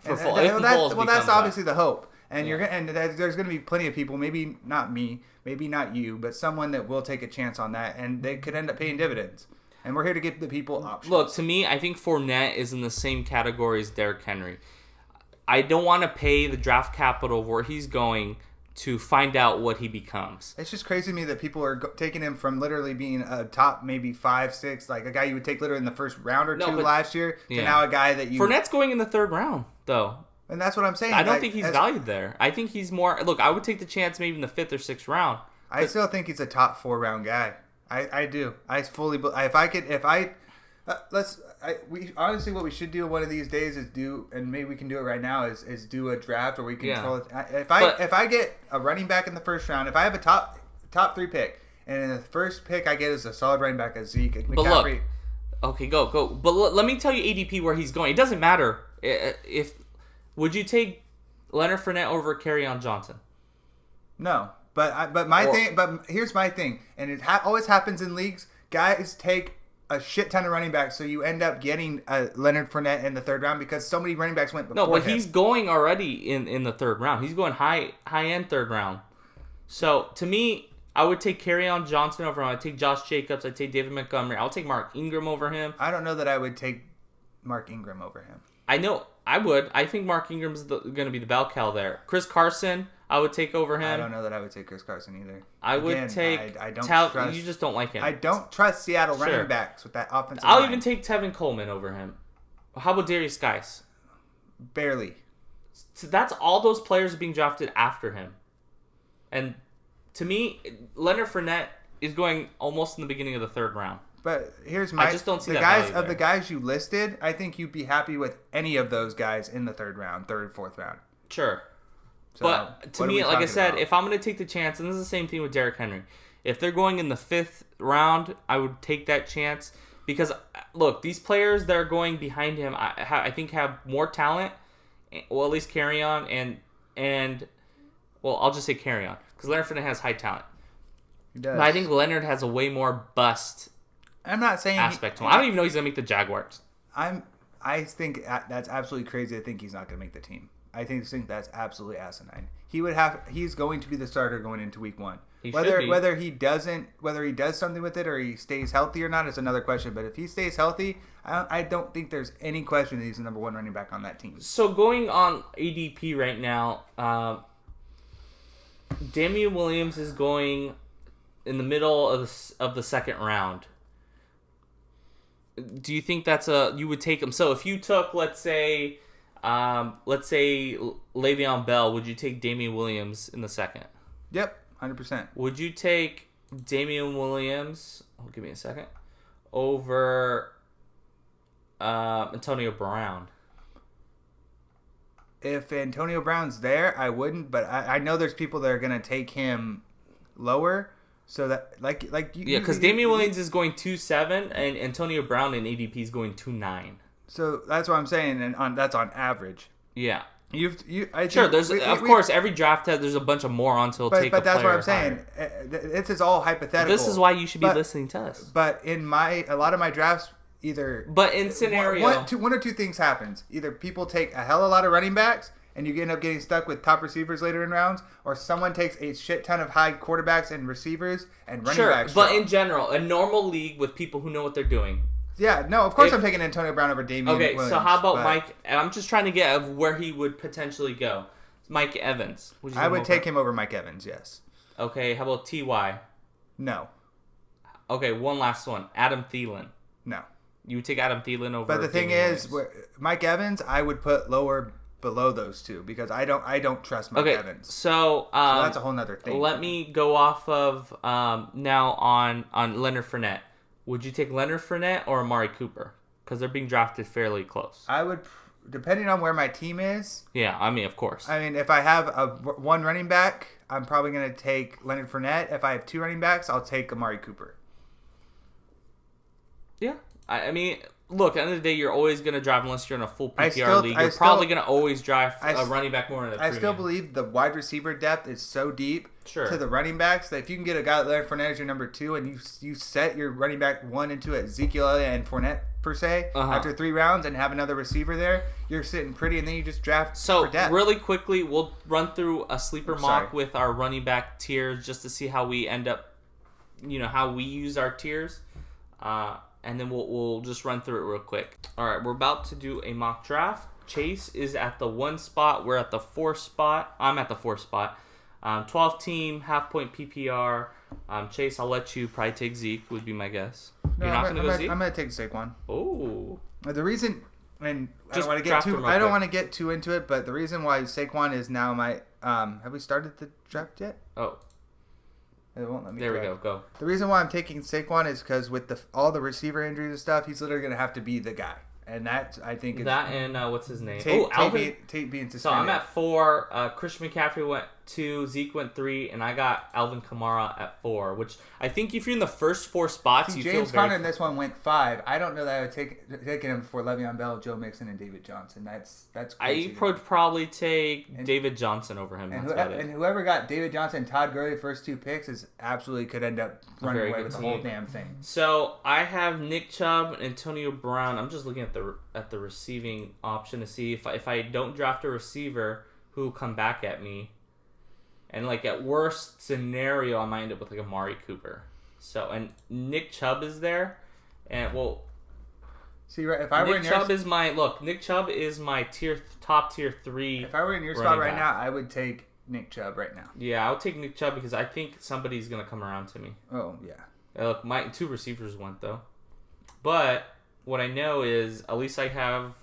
That's obviously the hope. And there's going to be plenty of people, maybe not me, maybe not you, but someone that will take a chance on that, and they could end up paying dividends. And we're here to give the people options. Look, to me, I think Fournette is in the same category as Derrick Henry. I don't want to pay the draft capital of where he's going to find out what he becomes. It's just crazy to me that people are taking him from literally being a top maybe 5, 6, like a guy you would take literally in the first round or two last year, to now a guy that you... Fournette's going in the 3rd round, though. And that's what I'm saying. I don't think he's valued there. I think he's more... Look, I would take the chance maybe in the 5th or 6th round. I still think he's a top 4 round guy. I do. I fully... honestly, what we should do one of these days is do, and maybe we can do it right now, is do a draft, or we can control it. If I get a running back in the 1st round, if I have a top top 3 pick. And the first pick I get is a solid running back, as Zeke. But look, okay, go. But let me tell you ADP where he's going. It doesn't matter if would you take Leonard Fournette over Kerryon Johnson? No, but here's my thing, and it always happens in leagues. Guys take a shit ton of running backs, so you end up getting Leonard Fournette in the 3rd round because so many running backs went before him. He's going already in the 3rd round. He's going high end 3rd round. So to me, I would take Kerryon Johnson over him. I'd take Josh Jacobs. I'd take David Montgomery. I'll take Mark Ingram over him. I don't know that I would take Mark Ingram over him. I know I would. I think Mark Ingram's going to be the bell cow there. Chris Carson, I would take over him. I don't know that I would take Chris Carson either. I would take. I don't trust. You just don't like him. I don't trust Seattle running backs with that offensive I'll line. even take Tevin Coleman over him. How about Darius Geis? Barely. So that's all those players being drafted after him. And to me, Leonard Fournette is going almost in the beginning of the 3rd round. But here's my. I just don't see the that guys value of there. the guys you listed. I think you'd be happy with any of those guys in the 3rd round, 3rd, 4th round. Sure. So, but to me, like I said, if I'm going to take the chance, and this is the same thing with Derrick Henry, if they're going in the 5th round, I would take that chance because look, these players that are going behind him, I think have more talent. Well, at least Kerryon and well, I'll just say Kerryon because Leonard Fournette has high talent. He does. But I think Leonard has a way more bust. I'm not saying aspect to him. I don't even know he's gonna make the Jaguars. I think that's absolutely crazy to think he's not gonna make the team. I think that's absolutely asinine. He's going to be the starter going into week 1. Whether he does something with it or he stays healthy or not is another question. But if he stays healthy, I don't think there's any question that he's the number 1 running back on that team. So going on ADP right now, Damian Williams is going in the middle of the 2nd round. Do you think you would take him? So if you took, let's say Le'Veon Bell, would you take Damian Williams in the 2nd? Yep, 100%. Would you take Damian Williams? Oh, give me a second. Over Antonio Brown. If Antonio Brown's there, I wouldn't. But I know there's people that are gonna take him lower. So that because Damian Williams is going 2.7 and Antonio Brown in ADP is going 2.9. So that's what I'm saying, and that's on average. Yeah. There's of course every draft there's a bunch of morons who'll take. But a that's player what I'm saying. This is all hypothetical. This is why you should be listening to us. But in a lot of my drafts, either in scenario one or two things happens. Either people take a hell of a lot of running backs, and you end up getting stuck with top receivers later in rounds, or someone takes a shit ton of high quarterbacks and receivers and running backs. But in general, a normal league with people who know what they're doing. Yeah, no, of course I'm taking Antonio Brown over Damian Williams. Okay, so how about Mike? And I'm just trying to get of where he would potentially go. Mike Evans. I would take him over Mike Evans, yes. Okay, how about T.Y.? No. Okay, one last one. Adam Thielen. No. You would take Adam Thielen over. But the thing is, Mike Evans, I would put lower below those two because I don't trust Mike Evans. So that's a whole nother thing. Let me go off of now on Leonard Fournette. Would you take Leonard Fournette or Amari Cooper? Because they're being drafted fairly close. I would, depending on where my team is. Yeah, I mean, of course. I mean, if I have one running back, I'm probably going to take Leonard Fournette. If I have 2 running backs, I'll take Amari Cooper. Yeah. I mean, look, at the end of the day, you're always going to drive, unless you're in a full PPR league. You're probably going to always drive a running back more in the premium. I still believe the wide receiver depth is so deep to the running backs that if you can get a guy like Leonard Fournette as your number 2 and you set your running back 1 into Ezekiel and Fournette, per se, after 3 rounds and have another receiver there, you're sitting pretty, and then you just draft for depth. So, really quickly, we'll run through a sleeper mock with our running back tiers just to see how we end up, how we use our tiers. And then we'll just run through it real quick. All right, we're about to do a mock draft. Chase is at the 1 spot. We're at the 4 spot. I'm at the 4 spot. 12 team, half point PPR. Chase, I'll let you probably take Zeke, would be my guess. No, you're not going to go Zeke? I'm going to take Saquon. Oh. The reason, and I don't want to get too into it, but the reason why Saquon is now my, have we started the draft yet? Oh. It won't let me. There we go. The reason why I'm taking Saquon is because with all the receiver injuries and stuff, he's literally going to have to be the guy, and that I think is that and what's his name? Tate being suspended. So I'm at 4. Christian McCaffrey went 2, Zeke went 3, and I got Alvin Kamara at 4. Which I think if you're in the first 4 spots, you James feel very Conner in this one went 5. I don't know that I would taken him before Le'Veon Bell, Joe Mixon, and David Johnson. That's crazy. I would probably take David Johnson over him. And whoever got David Johnson and Todd Gurley first 2 picks is absolutely could end up running away with the whole damn thing. So I have Nick Chubb and Antonio Brown. I'm just looking at the receiving option to see if I don't draft a receiver who will come back at me. And like at worst scenario, I might end up with like Amari Cooper. So and Nick Chubb is there, and well, see, right, if I were in Chubb is my Nick Chubb is my top tier 3. If I were in your spot right now, I would take Nick Chubb right now. Yeah, I would take Nick Chubb because I think somebody's gonna come around to me. Oh yeah. Look, my 2 receivers went though, but what I know is at least I'm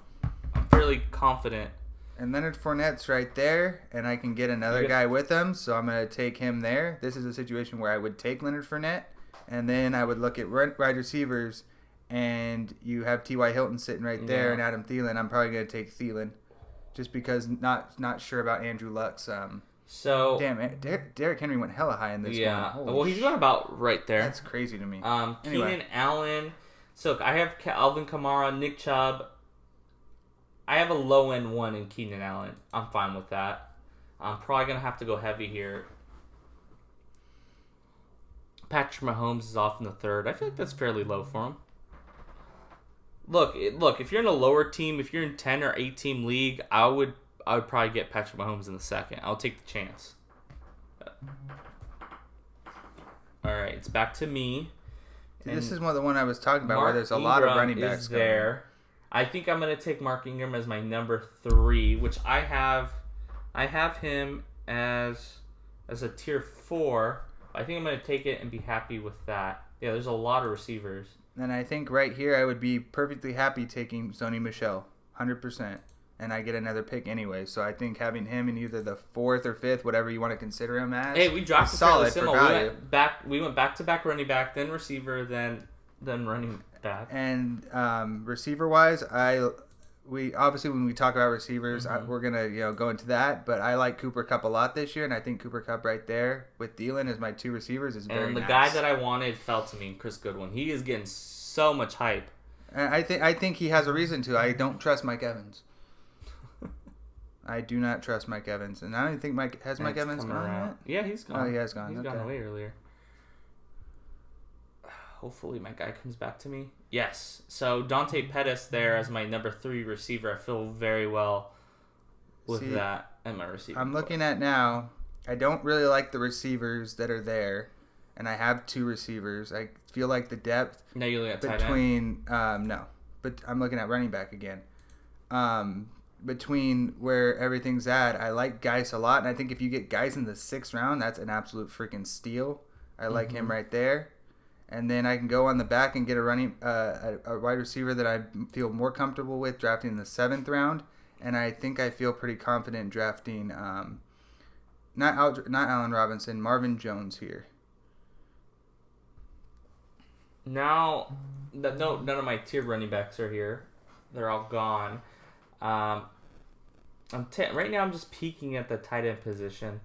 fairly confident. And Leonard Fournette's right there, and I can get another guy with him, so I'm going to take him there. This is a situation where I would take Leonard Fournette, and then I would look at wide receivers, and you have T.Y. Hilton sitting right there, and Adam Thielen. I'm probably going to take Thielen, just because not sure about Andrew Luck's. So damn, Derrick Henry went hella high in this one. Yeah, well, he's going about right there. That's crazy to me. Keenan Allen. So I have Alvin Kamara, Nick Chubb. I have a low-end one in Keenan Allen. I'm fine with that. I'm probably going to have to go heavy here. Patrick Mahomes is off in the 3rd. I feel like that's fairly low for him. Look, if you're in a lower team, if you're in 10 or 8 team league, I would probably get Patrick Mahomes in the 2nd. I'll take the chance. All right, it's back to me. This is the one I was talking about where there's a lot of running backs there. I think I'm going to take Mark Ingram as my number 3, which I have him as a tier 4. I think I'm going to take it and be happy with that. Yeah, there's a lot of receivers. And I think right here I would be perfectly happy taking Sony Michel, 100%. And I get another pick anyway. So I think having him in either the 4th or 5th, whatever you want to consider him as. Hey, we dropped solid for value. We went back to back running back, then receiver, then running back. And receiver wise, we obviously when we talk about receivers, we're gonna go into that. But I like Cooper Kupp a lot this year, and I think Cooper Kupp right there with Thielen as my 2 receivers is very nice. And the guy that I wanted fell to me, Chris Goodwin. He is getting so much hype. And I think he has a reason to. I don't trust Mike Evans. I do not trust Mike Evans, and I don't think Mike Evans gone yet? Yeah, he's gone. Oh, he has gone. He's gone away earlier. Hopefully my guy comes back to me. Yes. So Dante Pettis there as my number 3 receiver. I feel very well with that and my receiver. I'm looking at now. I don't really like the receivers that are there, and I have 2 receivers. I feel like the depth now you're looking at tight between no, but I'm looking at running back again. Between where everything's at, I like Geis a lot, and I think if you get Geis in the 6th round, that's an absolute freaking steal. I like him right there. And then I can go on the back and get a wide receiver that I feel more comfortable with drafting in the 7th round. And I think I feel pretty confident drafting not Allen Robinson, Marvin Jones here. Now, none of my tier running backs are here. They're all gone. Right now I'm just peeking at the tight end position.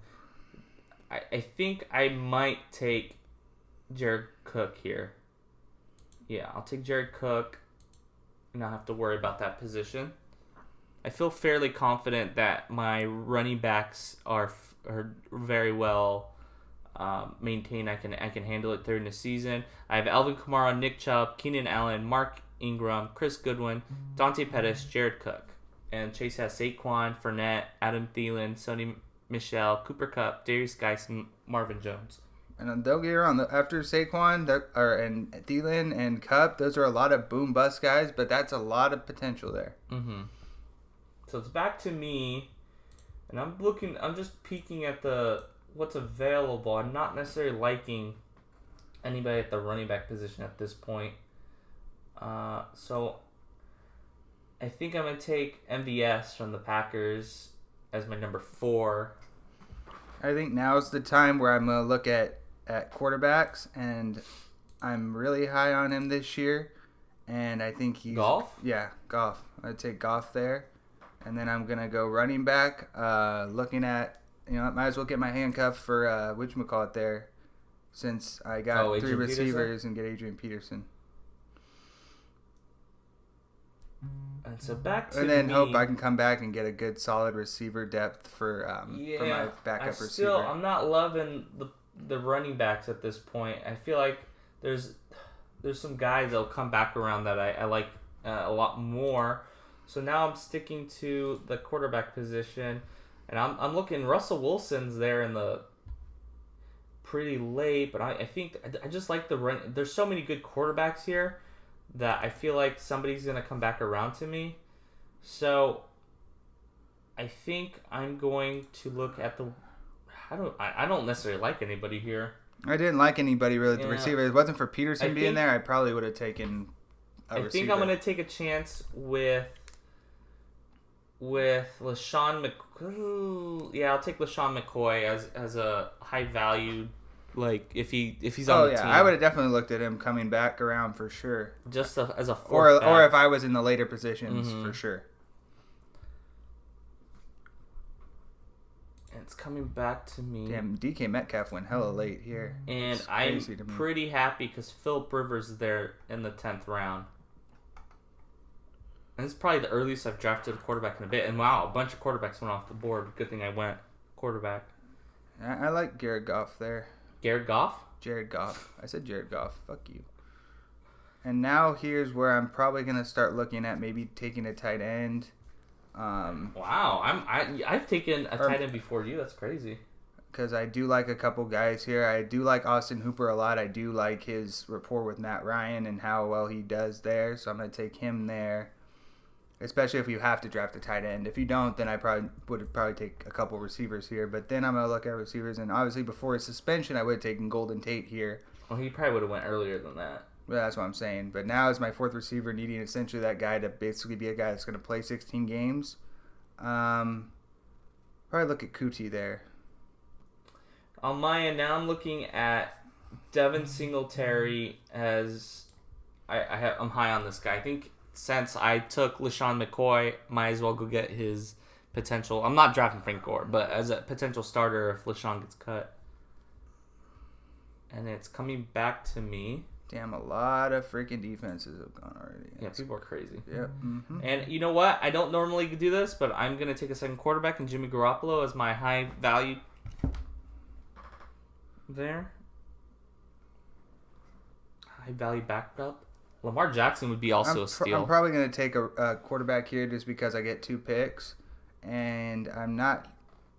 I think I might take Jared Cook here. Yeah, I'll take Jared Cook and not have to worry about that position. I feel fairly confident that my running backs are very well maintained. I can handle it during the season. I have Alvin Kamara, Nick Chubb, Keenan Allen, Mark Ingram, Chris Goodwin, Dante Pettis, Jared Cook. And Chase has Saquon, Fournette, Adam Thielen, Sony Michel, Cooper Kupp, Darius Geis, and Marvin Jones. And don't get me wrong, after Saquon and Thielen and Kupp, those are a lot of boom bust guys, but that's a lot of potential there. Mm-hmm. So it's back to me, and I'm just peeking at what's available. I'm not necessarily liking anybody at the running back position at this point. So I think I'm going to take MVS from the Packers as my number 4. I think now's the time where I'm going to look at quarterbacks, and I'm really high on him this year. And I think he's... Goff? Yeah, Goff. I'd take Goff there. And then I'm going to go running back, looking at might as well get my handcuff for whatchamacallit there, since I got three Adrian receivers Peterson? and get Adrian Peterson. And so back to And then me. hope I can come back and get a good solid receiver depth for my backup receiver. I'm not loving the running backs at this point. I feel like there's some guys that'll come back around that I like a lot more. So now I'm sticking to the quarterback position, and I'm looking. Russell Wilson's there in the pretty late, but I think I just like the run. There's so many good quarterbacks here that I feel like somebody's gonna come back around to me. So I think I'm going to look at the. I don't necessarily like anybody here. I didn't like anybody really at the Yeah. receiver. If it wasn't for Peterson being think- there, I probably would have taken a receiver. I think I'm going to take a chance with LaShawn McCoy. Yeah, I'll take LaShawn McCoy as a high value. Like if he's on the team. I would have definitely looked at him coming back around for sure. Just as a Or fourth back. or if I was in the later positions Mhm. for sure. And it's coming back to me. Damn, DK Metcalf went hella late here. And It's I'm crazy to me. pretty happy because Philip Rivers is there in the 10th round. And it's probably the earliest I've drafted a quarterback in a bit. And wow, a bunch of quarterbacks went off the board. Good thing I went quarterback. I like Jared Goff there. Jared Goff? Jared Goff. I said Jared Goff. Fuck you. And now here's where I'm probably gonna start looking at maybe taking a tight end. Wow, I've taken a tight end before you. That's crazy. Because I do like a couple guys here. I do like Austin Hooper a lot. I do like his rapport with Matt Ryan and how well he does there. So I'm going to take him there, especially if you have to draft a tight end. If you don't, then I would take a couple receivers here. But then I'm going to look at receivers. And obviously before his suspension, I would have taken Golden Tate here. Well, he probably would have went earlier than that. But that's what I'm saying. But now as my fourth receiver, needing essentially that guy to basically be a guy that's going to play 16 games. Probably look at Kuti there. On my end, now I'm looking at Devin Singletary as I'm high on this guy. I think since I took LaShawn McCoy, might as well go get his potential. I'm not drafting Frank Gore, but as a potential starter if LaShawn gets cut. And it's coming back to me. Damn, a lot of freaking defenses have gone already. Yeah, people are crazy. Yep. Mm-hmm. And you know what? I don't normally do this, but I'm going to take a second quarterback and Jimmy Garoppolo as my high value there. High value backup. Lamar Jackson would be also a steal. I'm probably going to take a quarterback here just because I get 2 picks. And I'm not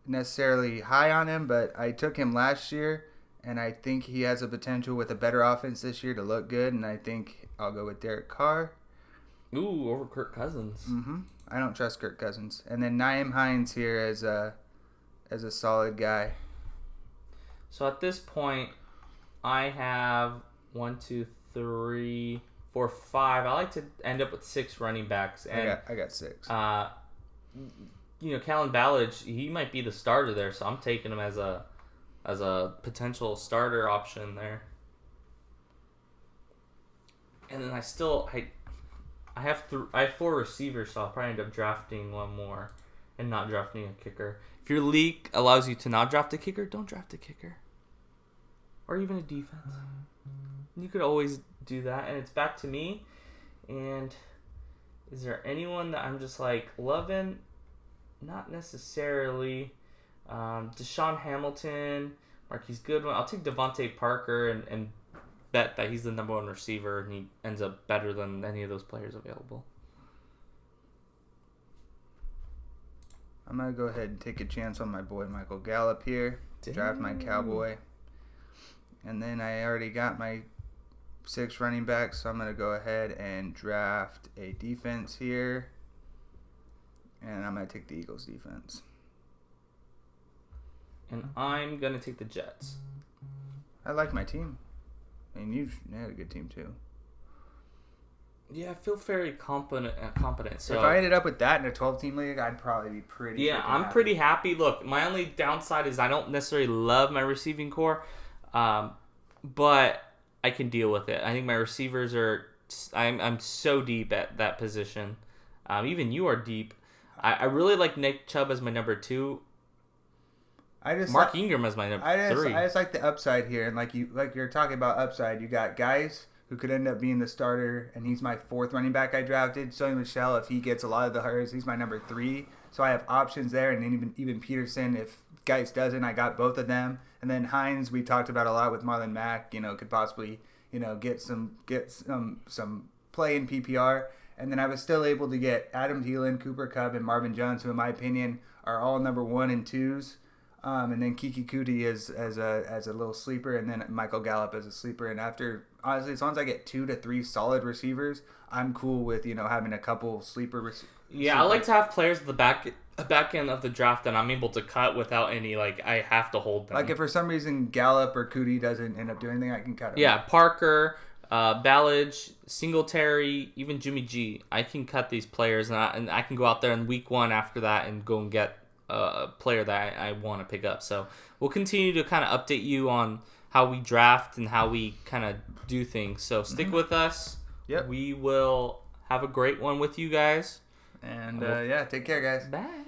necessarily high on him, but I took him last year. And I think he has a potential with a better offense this year to look good. And I think I'll go with Derek Carr. Ooh, over Kirk Cousins. Mm-hmm. I don't trust Kirk Cousins. And then Nyheim Hines here as a solid guy. So at this point, I have 1, 2, 3, 4, 5. I like to end up with 6 running backs. And I got 6. Kalen Ballage, he might be the starter there, so I'm taking him as a potential starter option there. And then I have 4 receivers, so I'll probably end up drafting one more and not drafting a kicker. If your league allows you to not draft a kicker, don't draft a kicker. Or even a defense. You could always do that, and it's back to me. And is there anyone that I'm just like loving? Not necessarily. Deshaun Hamilton, Marquise Goodwin. I'll take Devontae Parker and bet that he's the number 1 receiver and he ends up better than any of those players available. I'm going to go ahead and take a chance on my boy Michael Gallup here. Draft my Cowboy. And then I already got my 6 running backs, so I'm going to go ahead and draft a defense here. And I'm going to take the Eagles defense. And I'm going to take the Jets. I like my team. I mean, you had a good team too. Yeah, I feel very competent. So if I ended up with that in a 12-team league, I'd probably be pretty. Yeah, I'm happy. pretty happy. Look, my only downside is I don't necessarily love my receiving core, but I can deal with it. I think my receivers are. I'm so deep at that position. Even you are deep. I really like Nick Chubb as my number 2. Mark Ingram is my number 3. I just like the upside here, and like you're talking about upside. You got guys who could end up being the starter, and he's my 4th running back I drafted. Sony Michel, if he gets a lot of the hires, he's my number 3. So I have options there, and then even Peterson, if Geis doesn't, I got both of them. And then Hines, we talked about a lot with Marlon Mack. Could possibly get some play in PPR. And then I was still able to get Adam Thielen, Cooper Kupp, and Marvin Jones, who in my opinion are all number 1 and 2s. And then Kiki Kuti as a little sleeper, and then Michael Gallup as a sleeper. And after, honestly, as long as I get 2 to 3 solid receivers, I'm cool with having a couple sleeper receivers. Yeah, I like to have players at the back end of the draft that I'm able to cut without any I have to hold them. Like if for some reason Gallup or Kuti doesn't end up doing anything, I can cut him. Yeah, Parker, Ballage, Singletary, even Jimmy G. I can cut these players, and I can go out there in week 1 after that and go and get a player that I want to pick up. So we'll continue to kind of update you on how we draft and how we kind of do things. So stick with us. Yep. We will have a great one with you guys. And take care, guys. Bye.